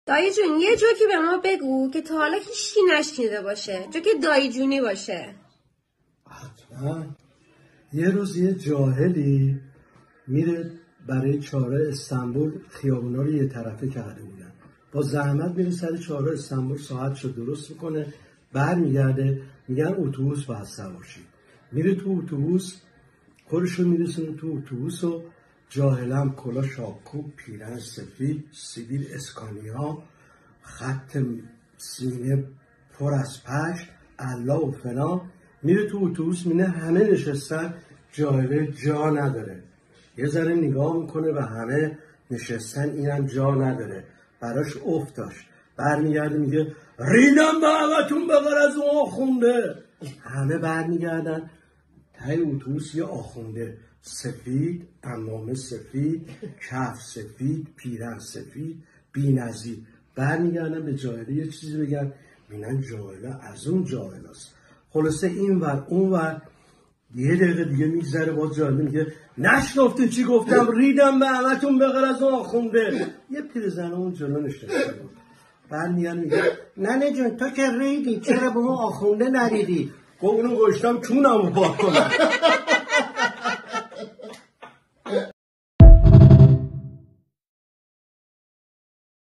دایی جون یه جوکی به ما بگو که تا حالا هیچکی نشنیده باشه، جوک دایی جونی باشه. حتما. یه روز یه جاهلی میره برای چهارراه استانبول، خیابونا رو یه طرفه کرده بودن، با زحمت میره سر چهارراه استانبول، ساعتشو درست میکنه، برمیگرده میگن اتوبوس باید سوار شی. میره تو اتوبوس، خودشو میرسونه تو اتوبوس و جاهلم کلا شاکوب، پیرن سفید، سیبیل اسکانیا، خط سینه پر از پشت، الله و فلان. میره تو اتوبوس میبینه همه نشستن، جاهله جا نداره. یه ذره نگاه میکنه و همه نشستن، اینم جا نداره، براش افت داشت. برمیگرده میگه ریدم به همتون بغیر از اون آخونده. همه برمیگردن، تای اتوبوس یه آخونده سفید، عمامه سفید، کف سفید، پیرن سفید، بی‌نظیر. برمیگردن به جاهله یه چیزی بگن، میگن جاهله از اون جاهله است. خلاصه این ور اون ور. یه دقیقه دیگه میگذره، باز جاهله میگه نشنفته چی گفتم، ریدم به همتون بغیر از اون آخونده. یه پیرزن اون جلو نشسته بود. برمیگردن میگه ننه جون تو که ریدی، چرا به اون آخونده نریدی؟ اونو گشتم چونمو پاک کنم.